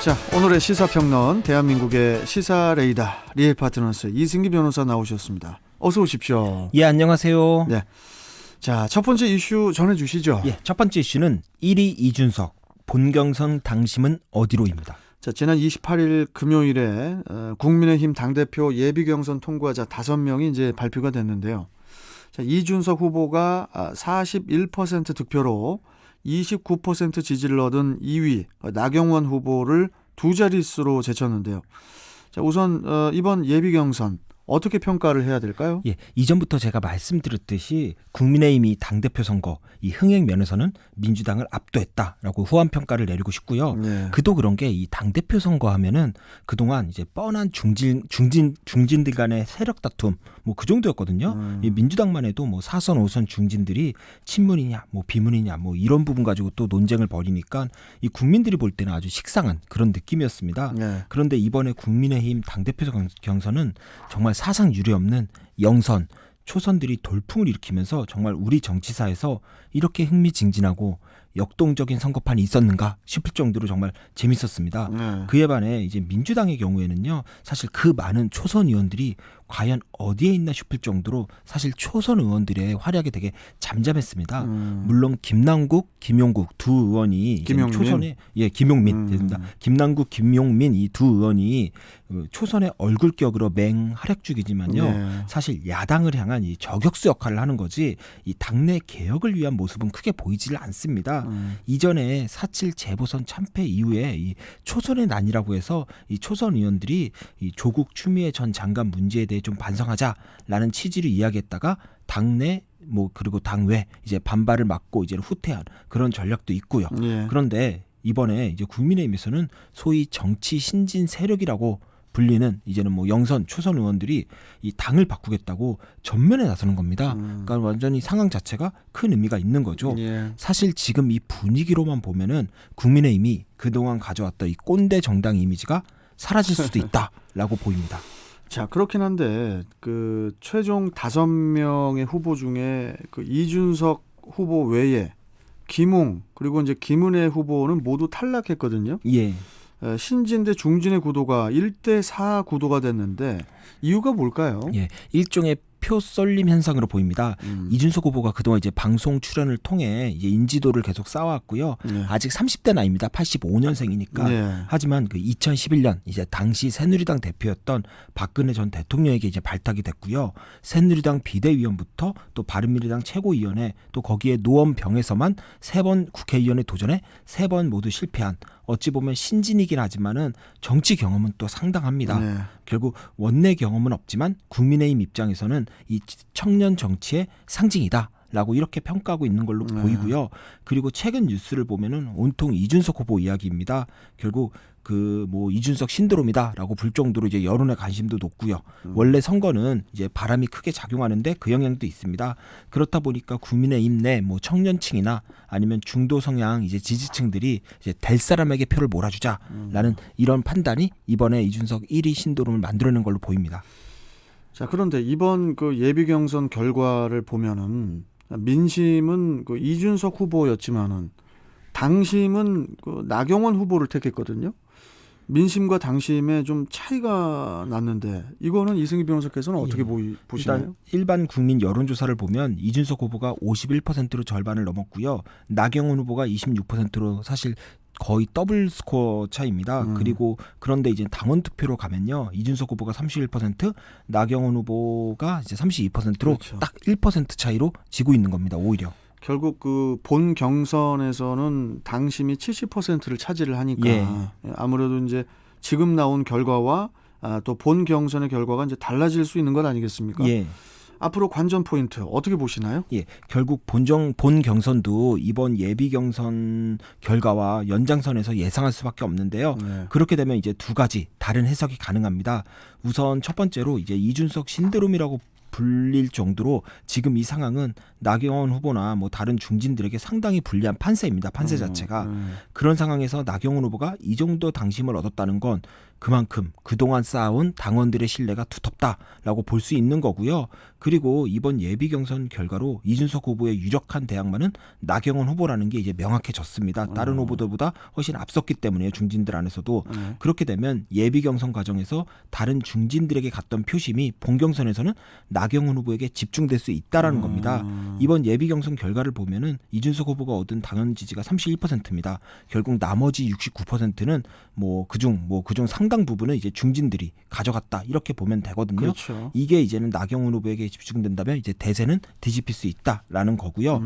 자, 오늘의 시사평론 대한민국의 시사레이더 리얼 파트너스 이승기 변호사 나오셨습니다. 어서 오십시오. 예, 안녕하세요. 네. 자, 첫 번째 이슈 전해주시죠. 예, 첫 번째 이슈는 1위 이준석, 본경선 당심은 어디로입니다. 자, 지난 28일 금요일에 국민의힘 당대표 예비경선 통과자 5명이 이제 발표가 됐는데요. 자, 이준석 후보가 41% 득표로 29% 지지를 얻은 2위 나경원 후보를 두 자릿수로 제쳤는데요. 자, 우선 이번 예비경선 어떻게 평가를 해야 될까요? 예, 이전부터 제가 말씀드렸듯이 국민의힘이 당대표 선거 이 흥행 면에서는 민주당을 압도했다라고 후한 평가를 내리고 싶고요. 네. 그도 그런 게 이 당대표 선거 하면은 그동안 이제 뻔한 중진들 간의 세력 다툼 뭐 그 정도였거든요. 이 민주당만 해도 뭐 4선 5선 중진들이 친문이냐 뭐 비문이냐 뭐 이런 부분 가지고 또 논쟁을 벌이니까 이 국민들이 볼 때는 아주 식상한 그런 느낌이었습니다. 네. 그런데 이번에 국민의힘 당대표 경선은 정말 사상 유례 없는 영선, 초선들이 돌풍을 일으키면서 정말 우리 정치사에서 이렇게 흥미진진하고 역동적인 선거판이 있었는가 싶을 정도로 정말 재밌었습니다. 네. 그에 반해 이제 민주당의 경우에는요, 사실 그 많은 초선 의원들이 과연 어디에 있나 싶을 정도로 사실 초선 의원들의 활약이 되게 잠잠했습니다. 물론 김남국, 김용국 두 의원이 초선의 김용민 김남국, 김용민 이 두 의원이 초선의 얼굴격으로 맹활약 중이지만요. 네. 사실 야당을 향한 이 저격수 역할을 하는 거지 이 당내 개혁을 위한 모습은 크게 보이지를 않습니다. 이전에 4.7 재보선 참패 이후에 이 초선의 난이라고 해서 이 초선 의원들이 이 조국 추미애 전 장관 문제에 대해 좀 반성하자라는 취지를 이야기했다가 당내 뭐 그리고 당외 이제 반발을 막고 이제는 후퇴한 그런 전략도 있고요. 네. 그런데 이번에 이제 국민의힘에서는 소위 정치 신진 세력이라고 불리는 이제는 뭐 영선 초선 의원들이 이 당을 바꾸겠다고 전면에 나서는 겁니다. 그러니까 완전히 상황 자체가 큰 의미가 있는 거죠. 예. 사실 지금 이 분위기로만 보면은 국민의힘이 그동안 가져왔던 이 꼰대 정당 이미지가 사라질 수도 있다라고 보입니다. 자, 그렇긴 한데 그 최종 5명의 후보 중에 그 이준석 후보 외에 김웅 그리고 이제 김은혜 후보는 모두 탈락했거든요. 예. 신진 대 중진의 구도가 1대4 구도가 됐는데 이유가 뭘까요? 예. 일종의 표 쏠림 현상으로 보입니다. 이준석 후보가 그동안 이제 방송 출연을 통해 이제 인지도를 계속 쌓아왔고요. 네. 아직 30대 나이입니다. 85년생이니까. 네. 하지만 그 2011년 이제 당시 새누리당 대표였던 박근혜 전 대통령에게 이제 발탁이 됐고요. 새누리당 비대위원부터 또 바른미래당 최고위원회 또 거기에 노원병에서만 3번 국회의원에 도전해 3번 모두 실패한 어찌 보면 신진이긴 하지만은 정치 경험은 또 상당합니다. 네. 결국 원내 경험은 없지만 국민의힘 입장에서는 이 청년 정치의 상징이다라고 이렇게 평가하고 있는 걸로 보이고요. 그리고 최근 뉴스를 보면은 온통 이준석 후보 이야기입니다. 결국 그 뭐 이준석 신드롬이다라고 불 정도로 이제 여론의 관심도 높고요. 원래 선거는 이제 바람이 크게 작용하는데 그 영향도 있습니다. 그렇다 보니까 국민의힘 내 뭐 청년층이나 아니면 중도 성향 이제 지지층들이 이제 될 사람에게 표를 몰아주자라는 이런 판단이 이번에 이준석 1위 신드롬을 만들어낸 걸로 보입니다. 자, 그런데 이번 그 예비 경선 결과를 보면은 민심은 그 이준석 후보였지만은 당심은 그 나경원 후보를 택했거든요. 민심과 당심에 좀 차이가 났는데 이거는 이승기 변호사께서는 어떻게 보시나요? 일단 일반 국민 여론조사를 보면 이준석 후보가 51%로 절반을 넘었고요. 나경원 후보가 26%로 사실 거의 더블 스코어 차이입니다. 그리고 그런데 이제 당원 투표로 가면요. 이준석 후보가 31%, 나경원 후보가 이제 32%로 그렇죠. 딱 1% 차이로 지고 있는 겁니다. 오히려. 결국 그 본 경선에서는 당심이 70%를 차지를 하니까 예. 아무래도 이제 지금 나온 결과와 또 본 경선의 결과가 이제 달라질 수 있는 것 아니겠습니까? 예. 앞으로 관전 포인트 어떻게 보시나요? 예, 결국 본 경선도 이번 예비 경선 결과와 연장선에서 예상할 수밖에 없는데요. 네. 그렇게 되면 이제 두 가지 다른 해석이 가능합니다. 우선 첫 번째로 이제 이준석 신드롬이라고 불릴 정도로 지금 이 상황은 나경원 후보나 뭐 다른 중진들에게 상당히 불리한 판세입니다. 판세 자체가. 그런 상황에서 나경원 후보가 이 정도 당심을 얻었다는 건 그만큼 그동안 쌓아온 당원들의 신뢰가 두텁다라고 볼 수 있는 거고요. 그리고 이번 예비 경선 결과로 이준석 후보의 유력한 대항마는 나경원 후보라는 게 이제 명확해졌습니다. 다른 후보들보다 훨씬 앞섰기 때문에 중진들 안에서도 그렇게 되면 예비 경선 과정에서 다른 중진들에게 갔던 표심이 본경선에서는 나경원 후보에게 집중될 수 있다라는 겁니다. 이번 예비 경선 결과를 보면은 이준석 후보가 얻은 당원 지지가 31%입니다. 결국 나머지 69%는 그중 상당 부분은 이제 중진들이 가져갔다 이렇게 보면 되거든요. 그렇죠. 이게 이제는 나경원 후보에게 집중된다면 이제 대세는 뒤집힐 수 있다라는 거고요.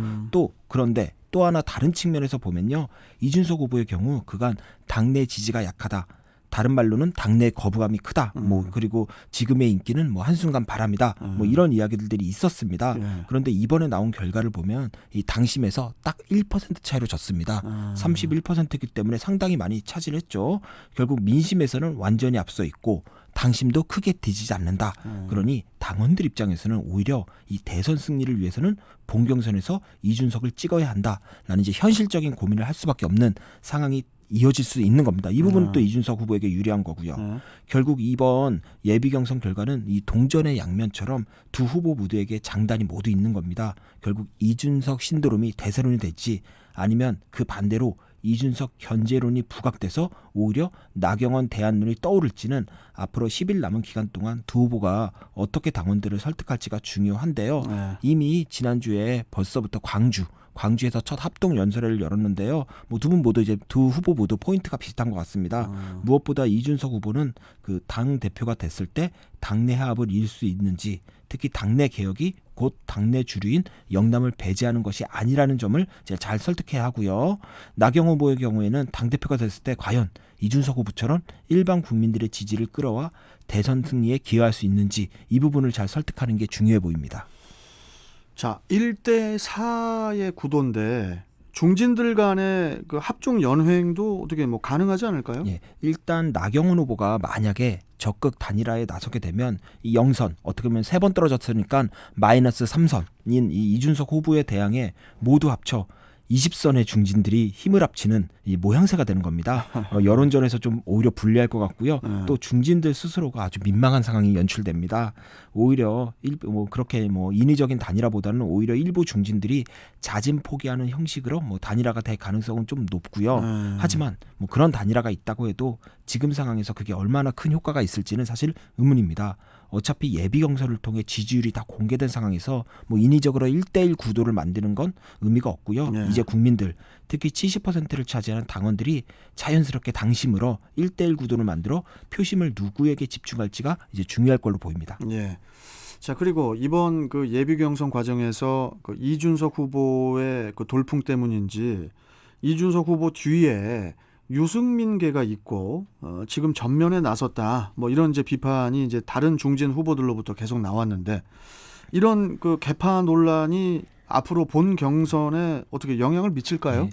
그런데 또 하나 다른 측면에서 보면요, 이준석 후보의 경우 그간 당내 지지가 약하다. 다른 말로는 당내 거부감이 크다. 그리고 지금의 인기는 한순간 바람이다. 이런 이야기들이 있었습니다. 그런데 이번에 나온 결과를 보면 이 당심에서 딱 1% 차이로 졌습니다. 31%이기 때문에 상당히 많이 차지했죠. 결국 민심에서는 완전히 앞서 있고 당심도 크게 뒤지지 않는다. 그러니 당원들 입장에서는 오히려 이 대선 승리를 위해서는 본경선에서 이준석을 찍어야 한다라는 이제 현실적인 고민을 할 수밖에 없는 상황이 이어질 수 있는 겁니다. 이 부분은 또 이준석 후보에게 유리한 거고요. 결국 이번 예비 경선 결과는 이 동전의 양면처럼 두 후보 모두에게 장단이 모두 있는 겁니다. 결국 이준석 신드롬이 대세론이 될지 아니면 그 반대로 이준석 견제론이 부각돼서 오히려 나경원 대안론이 떠오를지는 앞으로 10일 남은 기간 동안 두 후보가 어떻게 당원들을 설득할지가 중요한데요. 이미 지난주에 벌써부터 광주에서 첫 합동 연설회를 열었는데요. 두 분 모두 이제 두 후보 모두 포인트가 비슷한 것 같습니다. 무엇보다 이준석 후보는 그 당 대표가 됐을 때 당내 화합을 이룰 수 있는지, 특히 당내 개혁이 곧 당내 주류인 영남을 배제하는 것이 아니라는 점을 이제 잘 설득해야 하고요. 나경원 후보의 경우에는 당 대표가 됐을 때 과연 이준석 후보처럼 일반 국민들의 지지를 끌어와 대선 승리에 기여할 수 있는지 이 부분을 잘 설득하는 게 중요해 보입니다. 자, 1대4의 구도인데 중진들 간의 그 합종 연횡도 어떻게 가능하지 않을까요? 예, 일단 나경원 후보가 만약에 적극 단일화에 나서게 되면 이 영선 어떻게 보면 3번 떨어졌으니까 마이너스 3선인 이 이준석 후보에 대항해 모두 합쳐 20선의 중진들이 힘을 합치는 이 모양새가 되는 겁니다. 여론전에서 좀 오히려 불리할 것 같고요. 또 중진들 스스로가 아주 민망한 상황이 연출됩니다. 오히려 그렇게 인위적인 단일화보다는 오히려 일부 중진들이 자진 포기하는 형식으로 단일화가 될 가능성은 좀 높고요. 하지만 그런 단일화가 있다고 해도 지금 상황에서 그게 얼마나 큰 효과가 있을지는 사실 의문입니다. 어차피 예비 경선을 통해 지지율이 다 공개된 상황에서 인위적으로 1대1 구도를 만드는 건 의미가 없고요. 이제 국민들, 특히 70%를 차지하는 당원들이 자연스럽게 당심으로 1대1 구도를 만들어 표심을 누구에게 집중할지가 이제 중요할 걸로 보입니다. 예. 자, 그리고 이번 그 예비 경선 과정에서 그 이준석 후보의 그 돌풍 때문인지 이준석 후보 뒤에 유승민계가 있고 지금 전면에 나섰다. 이런 이제 비판이 이제 다른 중진 후보들로부터 계속 나왔는데 이런 그 개파 논란이 앞으로 본 경선에 어떻게 영향을 미칠까요? 네,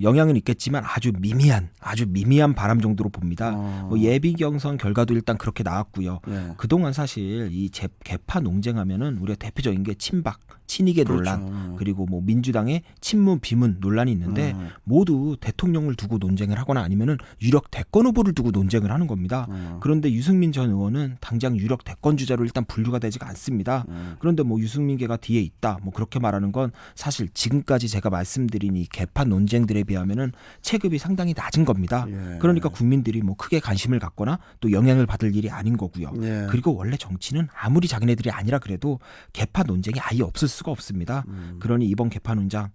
영향은 있겠지만 아주 미미한 바람 정도로 봅니다. 예비 경선 결과도 일단 그렇게 나왔고요. 그동안 사실 이 개파 논쟁하면은 우리가 대표적인 게 친박, 친이계 논란, 그리고 민주당의 친문, 비문 논란이 있는데 모두 대통령을 두고 논쟁을 하거나 아니면은 유력 대권 후보를 두고 논쟁을 하는 겁니다. 그런데 유승민 전 의원은 당장 유력 대권 주자로 일단 분류가 되지가 않습니다. 그런데 유승민계가 뒤에 있다, 그렇게 말하는 건 사실 지금까지 제가 말씀드린 이 개파 논쟁들에 비하면은 체급이 상당히 낮은 겁니다. 그러니까 국민들이 크게 관심을 갖거나 또 영향을 받을 일이 아닌 거고요. 그리고 원래 정치는 아무리 자기네들이 아니라 그래도 개파 논쟁이 아예 없을 수가 없습니다. 그러니 이번 개파 논쟁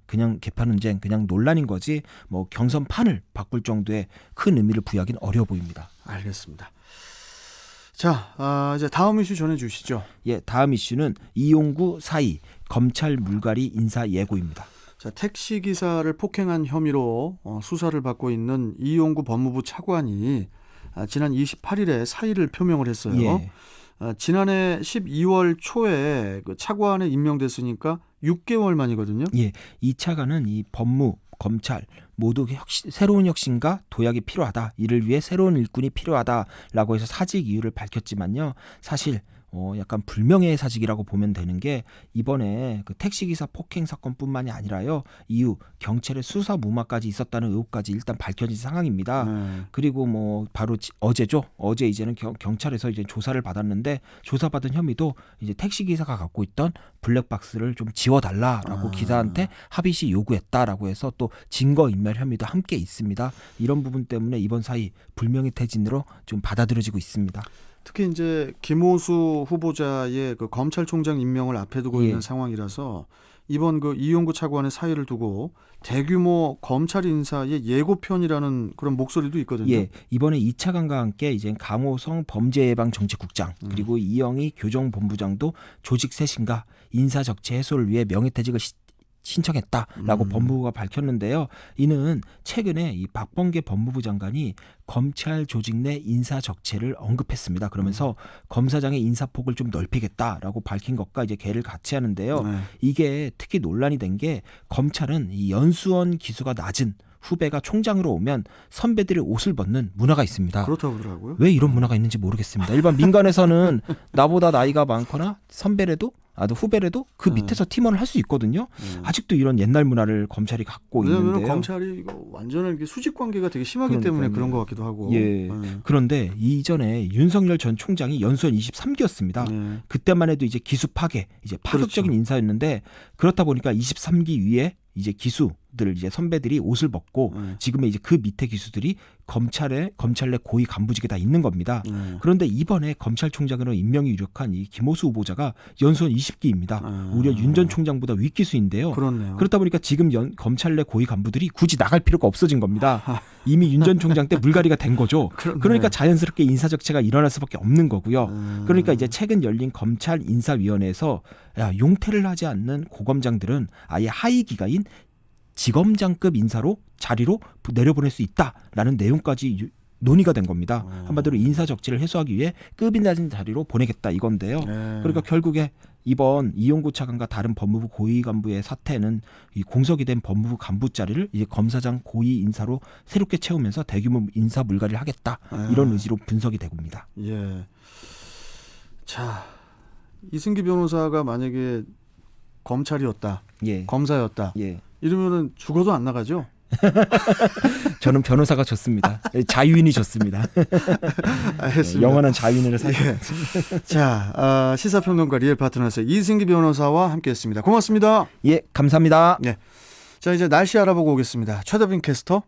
그냥 논란인 거지 경선판을 바꿀 정도의 큰 의미를 부여하기는 어려워 보입니다. 알겠습니다. 자, 이제 다음 이슈 전해주시죠. 예, 다음 이슈는 이용구 사의 검찰 물갈이 인사 예고입니다. 자, 택시 기사를 폭행한 혐의로 수사를 받고 있는 이용구 법무부 차관이 지난 28일에 사의를 표명을 했어요. 예. 지난해 12월 초에 그 차관에 임명됐으니까 6개월 만이거든요. 예, 이 차관은 이 법무, 검찰 모두 새로운 혁신과 도약이 필요하다. 이를 위해 새로운 일꾼이 필요하다라고 해서 사직 이유를 밝혔지만요. 사실 약간 불명예의 사직이라고 보면 되는 게 이번에 그 택시기사 폭행 사건뿐만이 아니라요. 이후 경찰의 수사 무마까지 있었다는 의혹까지 일단 밝혀진 상황입니다. 그리고 뭐 바로 어제죠. 어제 이제는 경찰에서 이제 조사를 받았는데 조사받은 혐의도 이제 택시기사가 갖고 있던 블랙박스를 좀 지워달라라고 기사한테 합의시 요구했다라고 해서 또 증거인멸 혐의도 함께 있습니다. 이런 부분 때문에 이번 사이 불명예 퇴진으로 좀 받아들여지고 있습니다. 특히 이제 김호수 후보자의 그 검찰총장 임명을 앞에 두고 예. 있는 상황이라서 이번 그 이용구 차관의 사의를 두고 대규모 검찰 인사의 예고편이라는 그런 목소리도 있거든요. 예, 이번에 이 차관과 함께 이제 강호성 범죄예방정책국장 그리고 이영희 교정본부장도 조직 쇄신과 인사 적체 해소를 위해 명예퇴직을 신청했다라고 법무부가 밝혔는데요. 이는 최근에 이 박범계 법무부 장관이 검찰 조직 내 인사 적체를 언급했습니다. 그러면서 검사장의 인사폭을 좀 넓히겠다라고 밝힌 것과 이제 개를 같이 하는데요. 이게 특히 논란이 된 게 검찰은 이 연수원 기수가 낮은 후배가 총장으로 오면 선배들이 옷을 벗는 문화가 있습니다. 그렇다고 그러더라고요. 왜 이런 문화가 있는지 모르겠습니다. 일반 민간에서는 나보다 나이가 많거나 선배라도 후배라도 그 밑에서 팀원을 할 수 있거든요. 아직도 이런 옛날 문화를 검찰이 갖고 왜냐하면 있는데요. 검찰이 이거 완전히 이게 수직 관계가 되게 심하기 때문에 그러니까요. 그런 것 같기도 하고. 예. 그런데 이전에 윤석열 전 총장이 연수원 23기였습니다. 그때만 해도 이제 기수 파괴, 이제 파격적인 그렇죠. 인사였는데 그렇다 보니까 23기 위에 이제 기수들 이제 선배들이 옷을 벗고 지금의 이제 그 밑에 기수들이 검찰 내 고위 간부직에 다 있는 겁니다. 그런데 이번에 검찰총장으로 임명이 유력한 이 김호수 후보자가 연수원 20기입니다. 오히려 윤 전 총장보다 윗기수인데요. 그렇네요. 그렇다 보니까 지금 검찰 내 고위 간부들이 굳이 나갈 필요가 없어진 겁니다. 이미 윤 전 총장 때 물갈이가 된 거죠. 그러니까 자연스럽게 인사 적체가 일어날 수밖에 없는 거고요. 그러니까 이제 최근 열린 검찰 인사위원회에서 용퇴를 하지 않는 고검장들은 아예 하위 기가인 지검장급 인사로 자리로 내려보낼 수 있다라는 내용까지 논의가 된 겁니다. 한마디로 인사 적체를 해소하기 위해 급이 낮은 자리로 보내겠다 이건데요. 그러니까 결국에 이번 이용구 차관과 다른 법무부 고위 간부의 사태는 이 공석이 된 법무부 간부 자리를 이제 검사장 고위 인사로 새롭게 채우면서 대규모 인사 물갈이를 하겠다 이런 의지로 분석이 되고 있습니다. 예. 자, 이승기 변호사가 만약에 검찰이었다, 예. 검사였다, 예. 이러면은 죽어도 안 나가죠. 저는 변호사가 좋습니다. 자유인이 좋습니다. 알겠습니다. 영원한 자유인을 살. 자, 시사평론가 리얼 파트너스 이승기 변호사와 함께했습니다. 고맙습니다. 예, 감사합니다. 네. 자, 이제 날씨 알아보고 오겠습니다. 최다빈 캐스터.